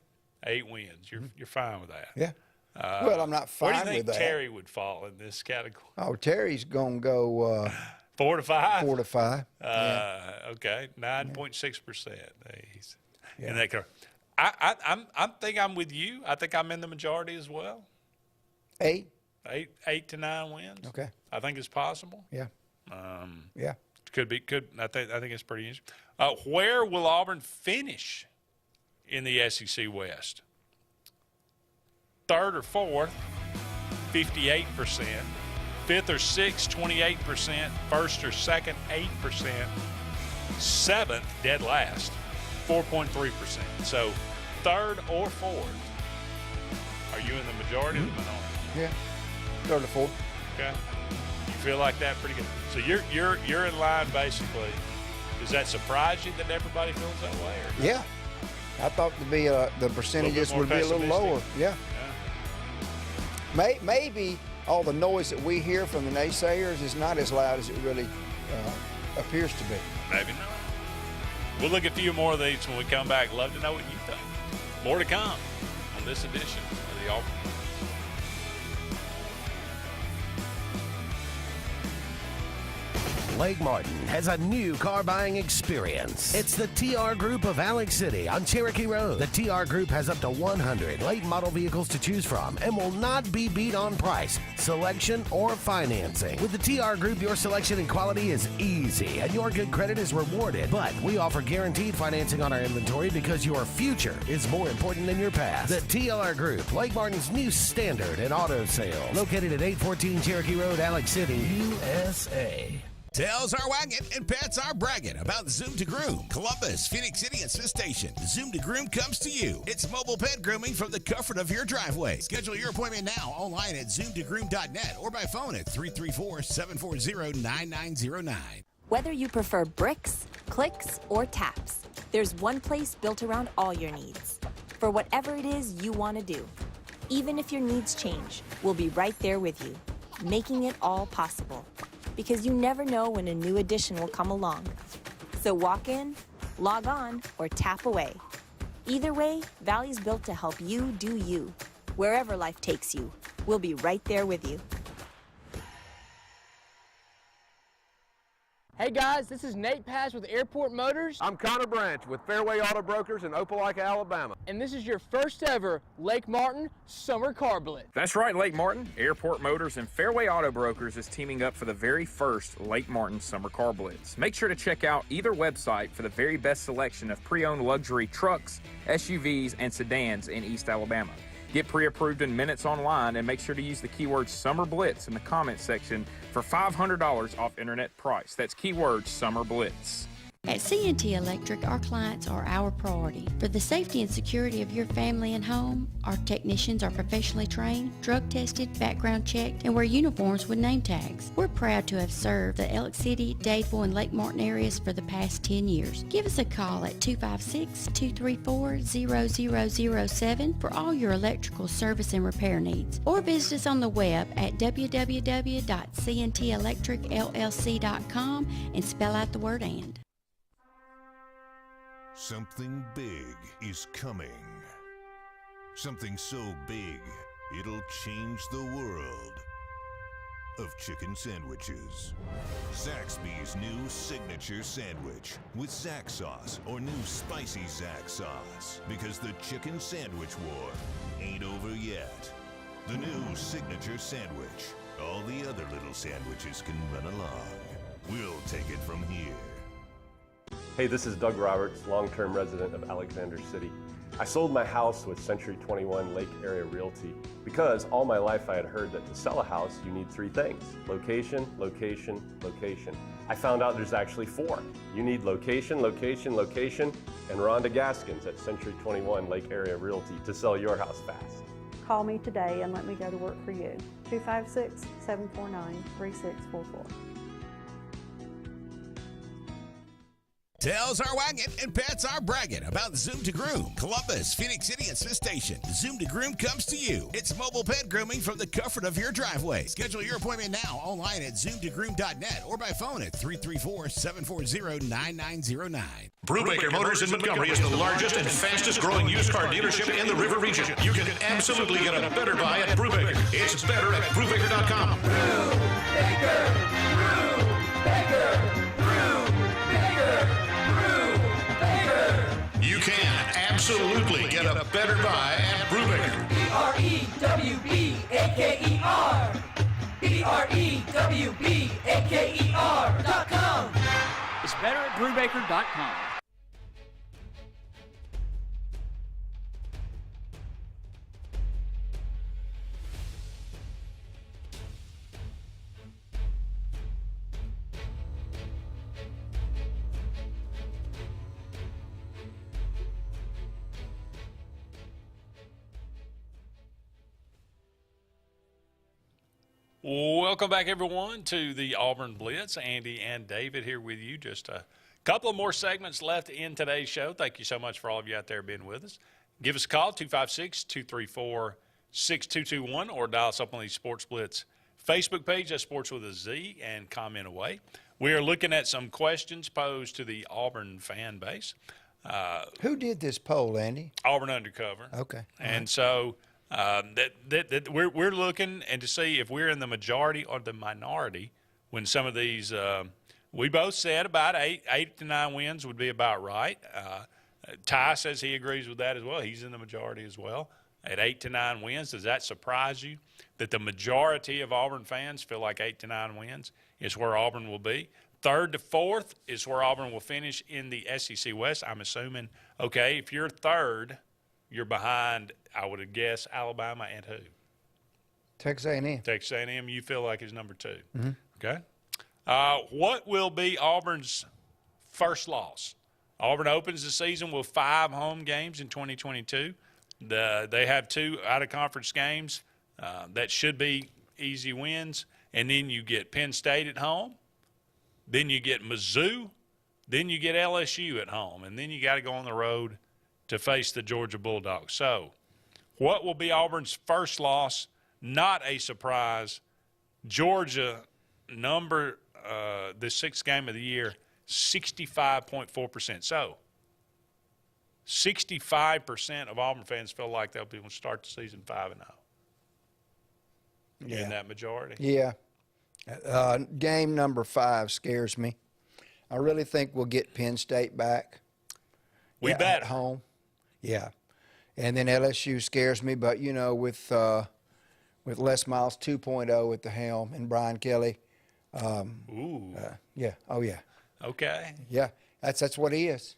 8 wins. You're fine with that. Yeah. Well, I'm not fine with that. Where do you think Terry would fall in this category? Oh, Terry's going to go 4 to 5? 4 to 5. Okay, 9.6%. And that car. I think I'm with you. I think I'm in the majority as well. 8 to 9 wins. Okay. I think it's possible. Yeah. Yeah. Could be. I think it's pretty interesting. Where will Auburn finish in the SEC West? 3rd or 4th, 58%. 5th or 6th, 28%. 1st or 2nd, 8%. 7th, dead last, 4.3%. So 3rd or 4th. Are you in the majority or the minority? Yeah. 3rd or 4th. Okay. You feel like that pretty good. So you're in line basically. Does that surprise you that everybody feels that way? Or Yeah. I thought the percentages would be a little lower. Yeah. Maybe all the noise that we hear from the naysayers is not as loud as it really appears to be. Maybe not. We'll look at a few more of these when we come back. Love to know what you think. More to come on this edition of the Auburn. Lake Martin has a new car buying experience. It's the TR Group of Alex City on Cherokee Road. The TR Group has up to 100 late model vehicles to choose from and will not be beat on price, selection, or financing. With the TR Group, your selection and quality is easy and your good credit is rewarded. But we offer guaranteed financing on our inventory because your future is more important than your past. The TR Group, Lake Martin's new standard in auto sales. Located at 814 Cherokee Road, Alex City, USA. Tails are wagging and pets are bragging about Zoom to Groom. Columbus, Phoenix City, and Smith Station. Zoom to Groom comes to you. It's mobile pet grooming from the comfort of your driveway. Schedule your appointment now online at zoomtogroom.net or by phone at 334-740-9909. Whether you prefer bricks, clicks, or taps, there's one place built around all your needs. For whatever it is you want to do. Even if your needs change, we'll be right there with you, making it all possible. Because you never know when a new addition will come along. So walk in, log on, or tap away. Either way, Valley's built to help you do you. Wherever life takes you, we'll be right there with you. Hey guys, this is Nate Paz with Airport Motors. I'm Connor Branch with Fairway Auto Brokers in Opelika, Alabama. And this is your first ever Lake Martin Summer Car Blitz. That's right, Lake Martin. Airport Motors and Fairway Auto Brokers is teaming up for the very first Lake Martin Summer Car Blitz. Make sure to check out either website for the very best selection of pre-owned luxury trucks, SUVs, and sedans in East Alabama. Get pre-approved in minutes online and make sure to use the keyword Summer Blitz in the comments section for $500 off internet price. That's keyword Summer Blitz. At C&T Electric, our clients are our priority. For the safety and security of your family and home, our technicians are professionally trained, drug tested, background checked, and wear uniforms with name tags. We're proud to have served the Elk City, Dadeville, and Lake Martin areas for the past 10 years. Give us a call at 256-234-0007 for all your electrical service and repair needs, or visit us on the web at www.cntelectricllc.com and spell out the word "and." Something big is coming. Something so big, it'll change the world of chicken sandwiches. Zaxby's new signature sandwich with Zax sauce or new spicy Zax sauce. Because the chicken sandwich war ain't over yet. The new signature sandwich. All the other little sandwiches can run along. We'll take it from here. Hey, this is Doug Roberts, long-term resident of Alexander City. I sold my house with Century 21 Lake Area Realty because all my life I had heard that to sell a house, you need 3 things: location, location, location. I found out there's actually 4. You need location, location, location, and Rhonda Gaskins at Century 21 Lake Area Realty to sell your house fast. Call me today and let me go to work for you. 256-749-3644. Tails are wagging and pets are bragging about Zoom to Groom. Columbus, Phoenix City, and Smith Station. Zoom to Groom comes to you. It's mobile pet grooming from the comfort of your driveway. Schedule your appointment now online at zoomtogroom.net or by phone at 334-740-9909. Brubaker Motors in Montgomery is the largest and fastest growing used car dealership in the River region. You can absolutely get a better buy at Brubaker. It's better at Brubaker.com. Brubaker, Brubaker. Absolutely get a better buy at Brubaker. BREWBAKER. BREWBAKER.com. It's better at BrewBaker.com. Welcome back, everyone, to the Auburn Blitz. Andy and David here with you. Just a couple of more segments left in today's show. Thank you so much for all of you out there being with us. Give us a call, 256-234-6221, or dial us up on the Sports Blitz Facebook page, that's Sports with a Z, and comment away. We are looking at some questions posed to the Auburn fan base. Who did this poll, Andy? Auburn Undercover. Okay. And so we're looking and to see if we're in the majority or the minority when some of these we both said about 8 to 9 wins would be about right. Ty says he agrees with that as well. He's in the majority as well at 8 to 9 wins. Does that surprise you that the majority of Auburn fans feel like 8 to 9 wins is where Auburn will be? 3rd to 4th is where Auburn will finish in the SEC West. I'm assuming, okay, if you're 3rd, you're behind, I would guess, Alabama and who? Texas A&M. Texas A&M, you feel like is number 2. Mm-hmm. Okay. What will be Auburn's first loss? Auburn opens the season with 5 home games in 2022. They have 2 out-of-conference games that should be easy wins. And then you get Penn State at home. Then you get Mizzou. Then you get LSU at home. And then you got to go on the road to face the Georgia Bulldogs. So what will be Auburn's first loss? Not a surprise. Georgia, the 6th game of the year, 65.4%. So 65% of Auburn fans feel like they'll be able to start the season 5-0. Yeah. In that majority? Yeah. Game number 5 scares me. I really think we'll get Penn State back. We bet at home. Yeah. And then LSU scares me, but, you know, with Les Miles 2.0 at the helm and Brian Kelly. Yeah. Oh, yeah. Okay. Yeah. That's what he is.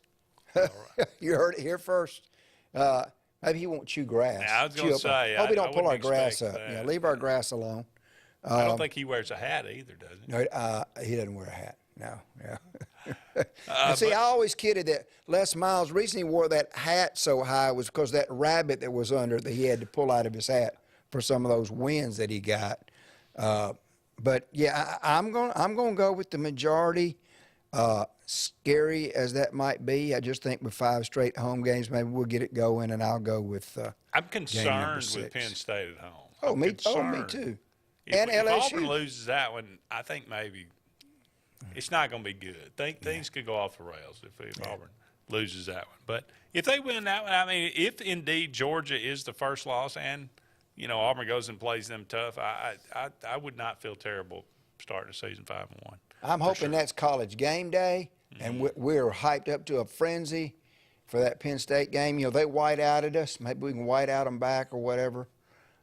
Right. You heard it here first. Maybe he won't chew grass. Yeah, I was going to say. Hope he don't pull our wouldn't grass expect up. that. Yeah, leave our grass alone. I don't think he wears a hat either, does he? No, he doesn't wear a hat. No, yeah. And see, I always kidded that Les Miles' reason he wore that hat so high was because that rabbit that was under that he had to pull out of his hat for some of those wins that he got. But yeah, I'm gonna go with the majority. Scary as that might be, I just think with 5 straight home games, maybe we'll get it going, and I'll go with. I'm concerned with Penn State at home. Oh, me too. If LSU. Auburn loses that one, I think maybe it's not going to be good. Things could go off the rails if Auburn loses that one. But if they win that one, I mean, if indeed Georgia is the first loss and, you know, Auburn goes and plays them tough, I would not feel terrible starting the season 5-1. I'm hoping that's College game day, and we're hyped up to a frenzy for that Penn State game. You know, they white outed us. Maybe we can white out them back or whatever.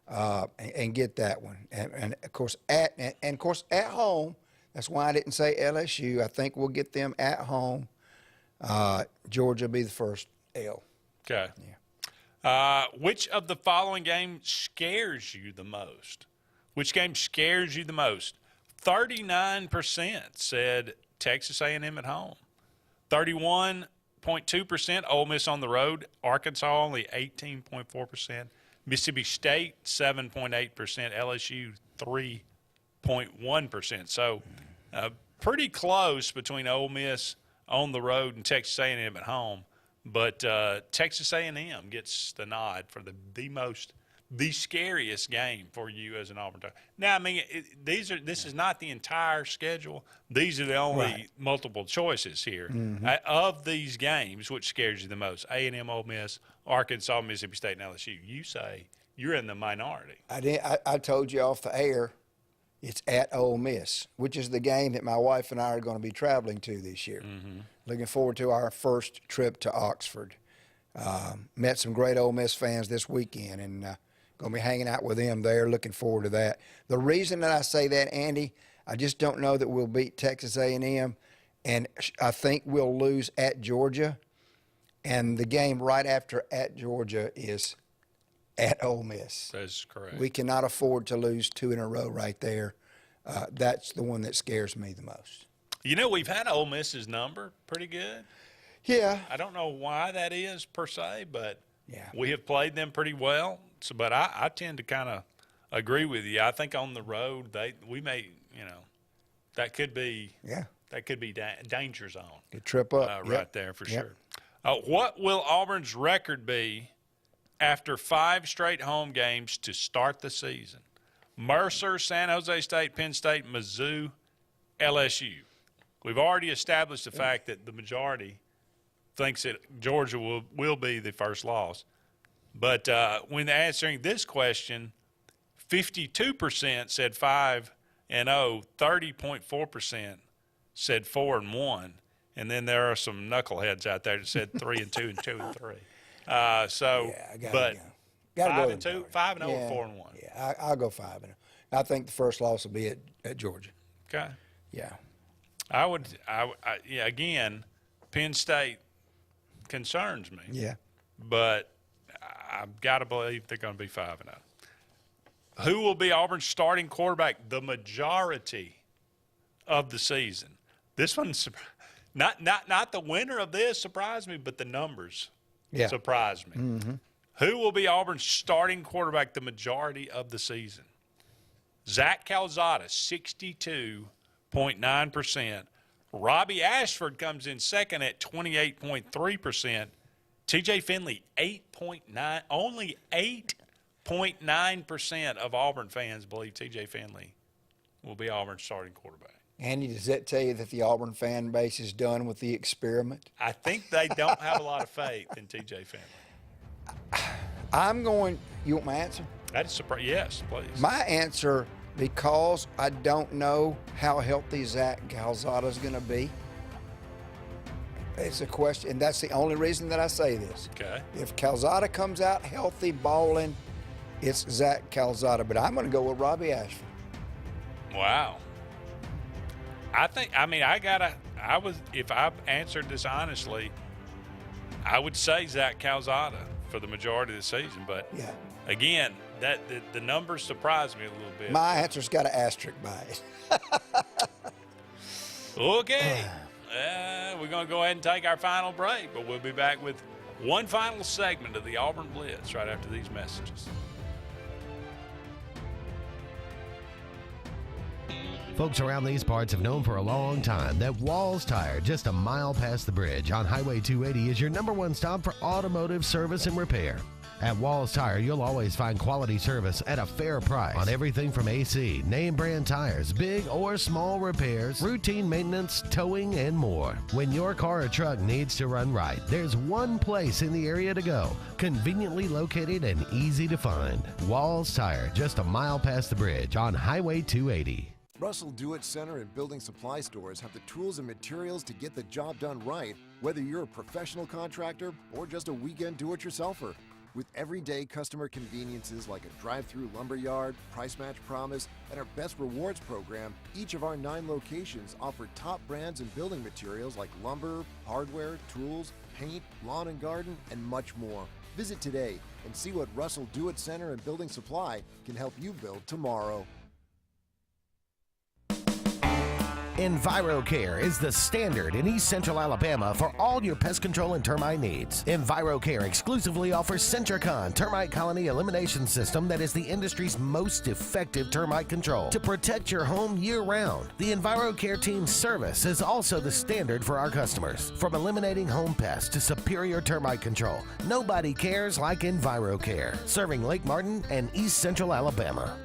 And get that one, and of course at home. That's why I didn't say LSU. I think we'll get them at home. Georgia will be the first L. Okay. Yeah. Which of the following games scares you the most? Which game scares you the most? 39% said Texas A&M at home. 31.2% Ole Miss on the road. Arkansas only 18.4%. Mississippi State, 7.8%. LSU, 3.1%. So pretty close between Ole Miss on the road and Texas A&M at home. But Texas A&M gets the nod for the scariest game for you as an Auburn Tiger. Now, I mean, this is not the entire schedule. These are the only multiple choices here. Mm-hmm. Of these games, which scares you the most? A&M, Ole Miss, Arkansas, Mississippi State, and LSU. You say you're in the minority. I told you off the air, it's at Ole Miss, which is the game that my wife and I are going to be traveling to this year. Mm-hmm. Looking forward to our first trip to Oxford. Met some great Ole Miss fans this weekend, and going to be hanging out with them there. Looking forward to that. The reason that I say that, Andy, I just don't know that we'll beat Texas A&M, and I think we'll lose at Georgia. And the game right after at Georgia is at Ole Miss. That's correct. We cannot afford to lose 2 in a row right there. That's the one that scares me the most. You know, we've had Ole Miss's number pretty good. Yeah. I don't know why that is per se, but yeah, we have played them pretty well. So, but I tend to kind of agree with you. I think on the road we may, that could be danger zone. You trip up right there for sure. What will Auburn's record be after 5 straight home games to start the season? Mercer, San Jose State, Penn State, Mizzou, LSU. We've already established the fact that the majority thinks that Georgia will be the first loss. But when answering this question, 52% said 5-0, 30.4% said 4-1. And then there are some knuckleheads out there that said 3-2 and 2-3. But 5-2, 5-0, or 4-1. Yeah, I'll go 5-0. I think the first loss will be at Georgia. Okay. Yeah. Again, Penn State concerns me. Yeah. But I've got to believe they're going to be 5-0. Who will be Auburn's starting quarterback the majority of the season? This one's not the winner of this surprised me, but the numbers surprised me. Mm-hmm. Who will be Auburn's starting quarterback the majority of the season? Zach Calzada, 62.9%. Robbie Ashford comes in second at 28.3%. T.J. Finley, 8.9. Only 8.9% of Auburn fans believe T.J. Finley will be Auburn's starting quarterback. Andy, does that tell you that the Auburn fan base is done with the experiment? I think they don't have a lot of faith in T.J. Finley. You want my answer? That's surprising. Yes, please. My answer, because I don't know how healthy Zach Calzada is going to be. It's a question, and that's the only reason that I say this. Okay. If Calzada comes out healthy, balling, it's Zach Calzada. But I'm going to go with Robbie Ashford. Wow. If I answered this honestly, I would say Zach Calzada for the majority of the season. But again, the numbers surprised me a little bit. My answer's got an asterisk by it. Okay. We're going to go ahead and take our final break, but we'll be back with one final segment of the Auburn Blitz right after these messages. Folks around these parts have known for a long time that Walls Tire, just a mile past the bridge on Highway 280, is your #1 stop for automotive service and repair. At Walls Tire, you'll always find quality service at a fair price on everything from AC, name brand tires, big or small repairs, routine maintenance, towing, and more. When your car or truck needs to run right, there's one place in the area to go, conveniently located and easy to find. Walls Tire, just a mile past the bridge on Highway 280. Russell Do-It Center and building supply stores have the tools and materials to get the job done right, whether you're a professional contractor or just a weekend do-it-yourselfer. With everyday customer conveniences like a drive-through lumberyard, price match promise, and our Best Rewards program, each of our 9 locations offer top brands and building materials like lumber, hardware, tools, paint, lawn and garden, and much more. Visit today and see what Russell Do-It Center and Building Supply can help you build tomorrow. EnviroCare is the standard in East Central Alabama for all your pest control and termite needs. EnviroCare exclusively offers Centricon termite colony elimination system that is the industry's most effective termite control to protect your home year-round. The EnviroCare team's service is also the standard for our customers. From eliminating home pests to superior termite control, nobody cares like EnviroCare, serving Lake Martin and East Central Alabama.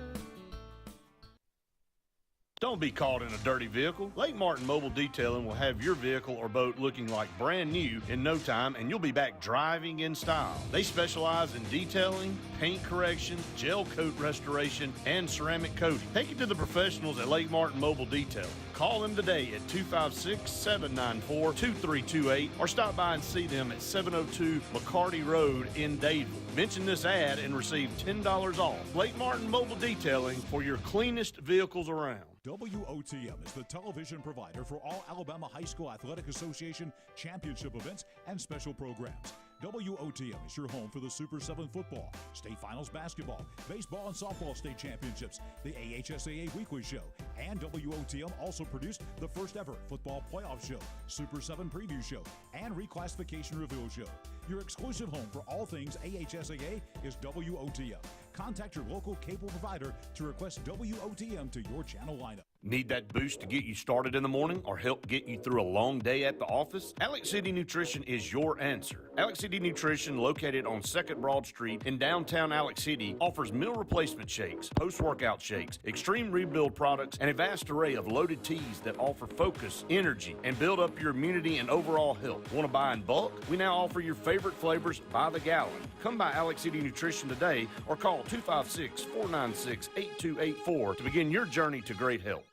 Don't be caught in a dirty vehicle. Lake Martin Mobile Detailing will have your vehicle or boat looking like brand new in no time, and you'll be back driving in style. They specialize in detailing, paint correction, gel coat restoration, and ceramic coating. Take it to the professionals at Lake Martin Mobile Detailing. Call them today at 256-794-2328 or stop by and see them at 702 McCarty Road in Dadeville. Mention this ad and receive $10 off. Lake Martin Mobile Detailing for your cleanest vehicles around. WOTM is the television provider for all Alabama High School Athletic Association championship events and special programs. WOTM is your home for the Super 7 football, state finals basketball, baseball and softball state championships, the AHSAA Weekly Show, and WOTM also produced the first ever football playoff show, Super 7 Preview Show, and Reclassification Reveal Show. Your exclusive home for all things AHSAA is WOTM. Contact your local cable provider to request WOTM to your channel lineup. Need that boost to get you started in the morning or help get you through a long day at the office? Alex City Nutrition is your answer. Alex City Nutrition, located on 2nd Broad Street in downtown Alex City, offers meal replacement shakes, post-workout shakes, extreme rebuild products, and a vast array of loaded teas that offer focus, energy, and build up your immunity and overall health. Want to buy in bulk? We now offer your favorite flavors by the gallon. Come by Alex City Nutrition today or call 256-496-8284 to begin your journey to great health.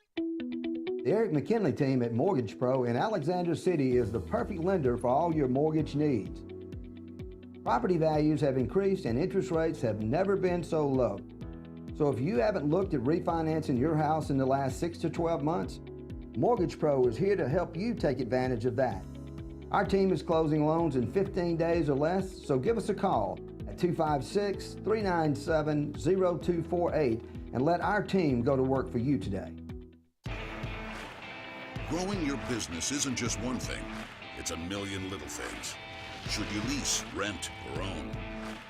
The Eric McKinley team at Mortgage Pro in Alexander City is the perfect lender for all your mortgage needs. Property values have increased and interest rates have never been so low. So if you haven't looked at refinancing your house in the last 6 to 12 months, Mortgage Pro is here to help you take advantage of that. Our team is closing loans in 15 days or less, so give us a call at 256-397-0248 and let our team go to work for you today. Growing your business isn't just one thing, it's a million little things. Should you lease, rent, or own?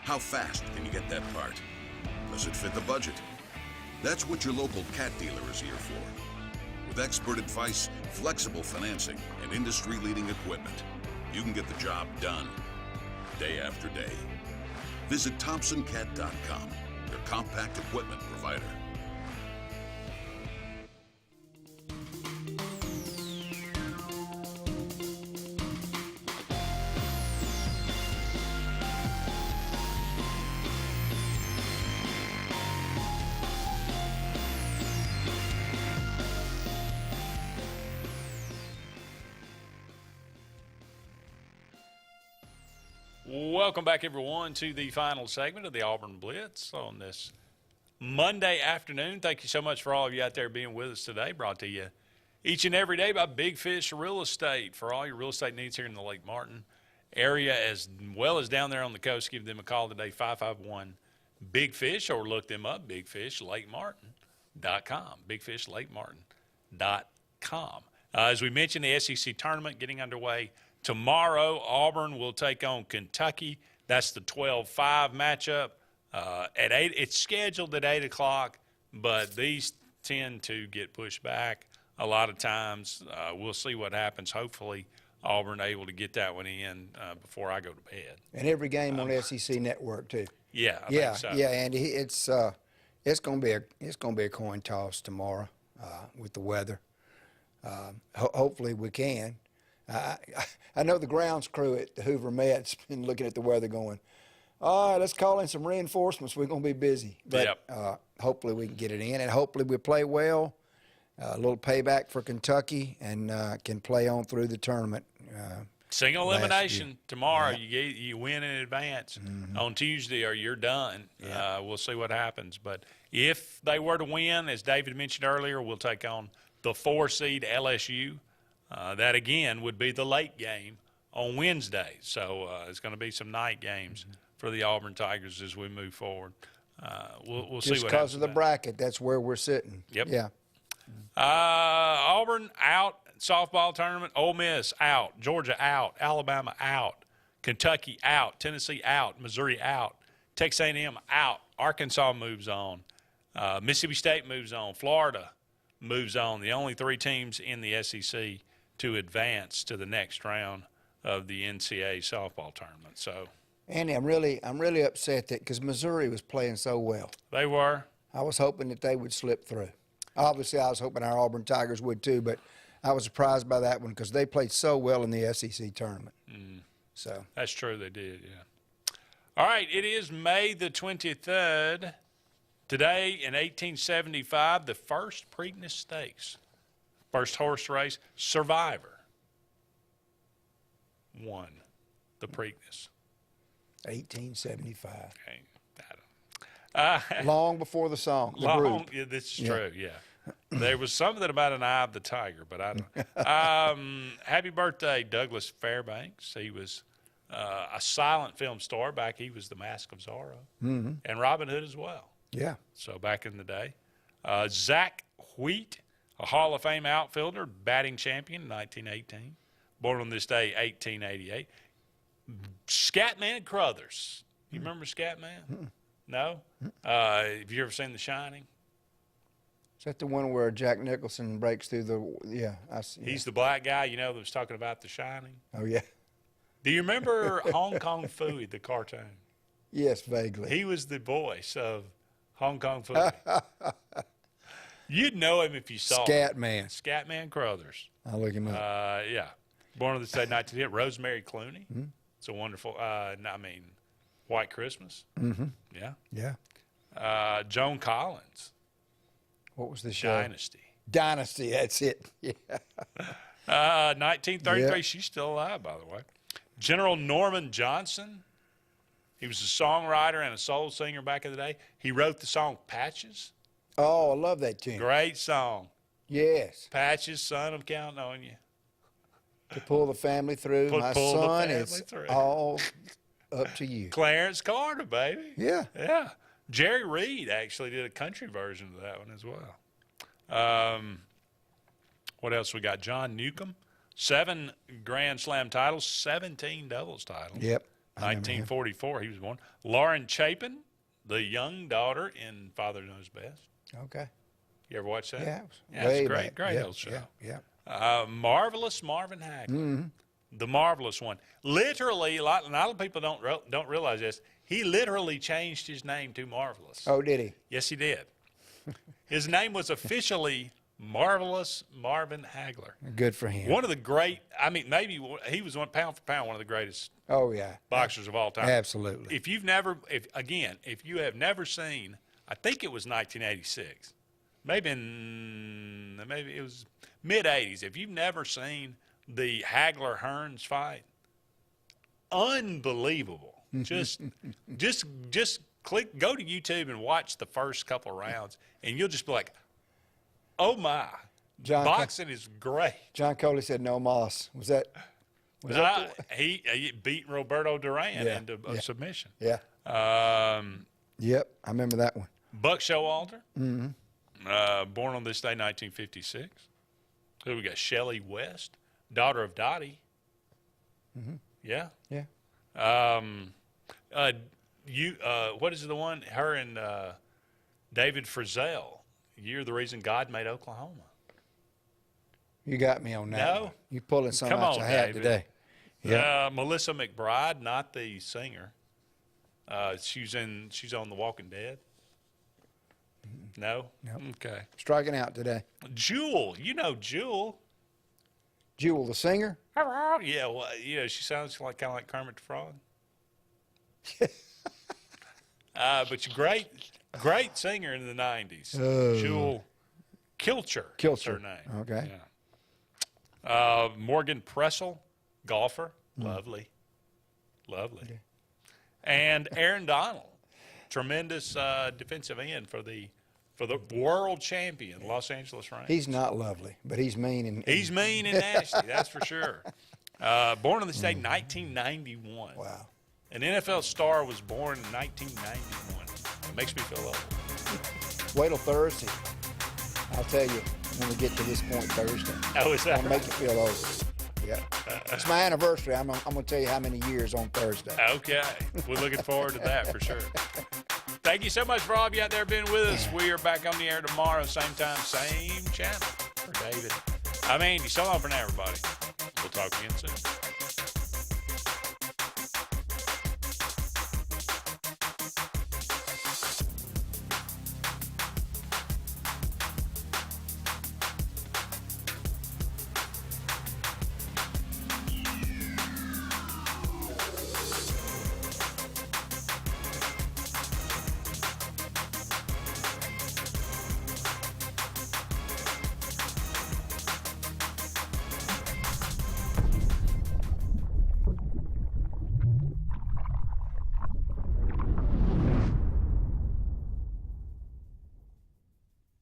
How fast can you get that part? Does it fit the budget? That's what your local Cat dealer is here for. With expert advice, flexible financing, and industry-leading equipment, you can get the job done, day after day. Visit ThompsonCat.com, your compact equipment provider. Welcome back, everyone, to the final segment of the Auburn Blitz on this Monday afternoon. Thank you so much for all of you out there being with us today. Brought to you each and every day by Big Fish Real Estate. For all your real estate needs here in the Lake Martin area, as well as down there on the coast, give them a call today, 551-BIG-FISH, or look them up, BigFishLakeMartin.com, BigFishLakeMartin.com. As we mentioned, the SEC tournament getting underway tomorrow. Auburn will take on Kentucky. That's the 12-5 matchup at 8. It's scheduled at 8 o'clock, but these tend to get pushed back a lot of times. We'll see what happens. Hopefully, Auburn able to get that one in before I go to bed. And every game on the SEC Network too. Yeah, I think so. Yeah, Andy. It's going to be a coin toss tomorrow with the weather. Hopefully, we can. I know the grounds crew at the Hoover Met's been looking at the weather going, all right, let's call in some reinforcements. We're going to be busy. But hopefully we can get it in, and hopefully we play well, a little payback for Kentucky, and can play on through the tournament. Single elimination tomorrow. Yeah. You win in advance on Tuesday, or you're done. Yeah. We'll see what happens. But if they were to win, as David mentioned earlier, we'll take on the 4-seed LSU. That, again, would be the late game on Wednesday. So it's going to be some night games for the Auburn Tigers as we move forward. We'll see what happens. Just because of the bracket, that's where we're sitting. Yep. Yeah. Auburn out. Softball tournament. Ole Miss out. Georgia out. Alabama out. Kentucky out. Tennessee out. Missouri out. Texas A&M out. Arkansas moves on. Mississippi State moves on. Florida moves on. The only 3 teams in the SEC to advance to the next round of the NCAA softball tournament. So, Andy, I'm really upset that because Missouri was playing so well. They were. I was hoping that they would slip through. Obviously, I was hoping our Auburn Tigers would too, but I was surprised by that one because they played so well in the SEC tournament. So that's true, they did, yeah. All right, it is May the 23rd. Today in 1875, the first Preakness Stakes, first horse race, Survivor won the Preakness. 1875. Okay. Long before the song. Yeah, this is true, yeah. There was something about an eye of the tiger, but I don't. Happy birthday, Douglas Fairbanks. He was a silent film star back. He was the Mask of Zorro and Robin Hood as well. Yeah. So back in the day. Zach Wheat, a Hall of Fame outfielder, batting champion in 1918. Born on this day, 1888. Scatman Crothers. You remember Scatman? No? Have you ever seen The Shining? Is that the one where Jack Nicholson breaks through the? Yeah, I see. He's the black guy, you know, that was talking about The Shining. Oh yeah. Do you remember Hong Kong Phooey, the cartoon? Yes, vaguely. He was the voice of Hong Kong Phooey. You'd know him if you saw him. Scatman Crothers. I'll look him up. Yeah. Born on this day, 1910. Rosemary Clooney. It's a wonderful. White Christmas. Yeah. Yeah. Joan Collins. What was the show? Dynasty. Dynasty, that's it. Yeah. 1933, Yeah. she's still alive, by the way. General Norman Johnson. He was a songwriter and a soul singer back in the day. He wrote the song Patches. Oh, I love that tune. Great song. Yes. Patches, son, I'm counting on you. To pull the family through. My pull the son, family it's through. all up to you. Clarence Carter, baby. Yeah. Yeah. Jerry Reed actually did a country version of that one as well. What else we got? John Newcomb, 7 Grand Slam titles, 17 doubles titles. Yep. 1944, he was born. Lauren Chapin, the young daughter in Father Knows Best. Okay. You ever watch that? Yeah. It's a great old show. Yeah. Marvelous Marvin Hagler. The marvelous one. Literally, a lot of people don't realize this. He literally changed his name to Marvelous. Oh, did he? Yes, he did. His name was officially Marvelous Marvin Hagler. Good for him. One of the great. Maybe he was pound for pound one of the greatest. Oh yeah. Boxers of all time. Absolutely. If you have never seen, I think it was 1986. Maybe it was mid 80s. If you've never seen the Hagler Hearns fight, unbelievable. Just go to YouTube and watch the first couple of rounds, and you'll just be like, oh my, boxing is great. John Coley said no mas. Was that he beat Roberto Duran into a submission. Yeah. Yep, I remember that one. Buck Showalter, born on this day, 1956. Who we got? Shelley West, daughter of Dottie. Yeah. Yeah. What is the one? Her and David Frizzell. You're the reason God made Oklahoma. You got me on that. No? One. You pulling something Come out on, your hat David. today. Yeah. Melissa McBride, not the singer. She's on The Walking Dead. No? Nope. Okay. Striking out today. Jewel. You know Jewel. Jewel, the singer? Yeah, well, she sounds kind of like Kermit the Frog. But she's great singer in the 90s. Jewel Kilcher. Is her name. Okay. Yeah. Morgan Pressel, golfer. Lovely. Okay. And Aaron Donald, tremendous defensive end for the world champion Los Angeles Rams. He's not lovely, but he's mean he's mean and nasty, that's for sure. Born on this day, 1991. Wow. An NFL star was born in 1991. It makes me feel old. Wait till Thursday. I'll tell you when we get to this point Thursday. Oh, is that I'll make you feel old. Yeah. It's my anniversary. I'm going to tell you how many years on Thursday. Okay. We're looking forward to that for sure. Thank you so much for all of you out there being with us. We are back on the air tomorrow, same time, same channel. For David, I'm Andy. So long for now, everybody. We'll talk again soon.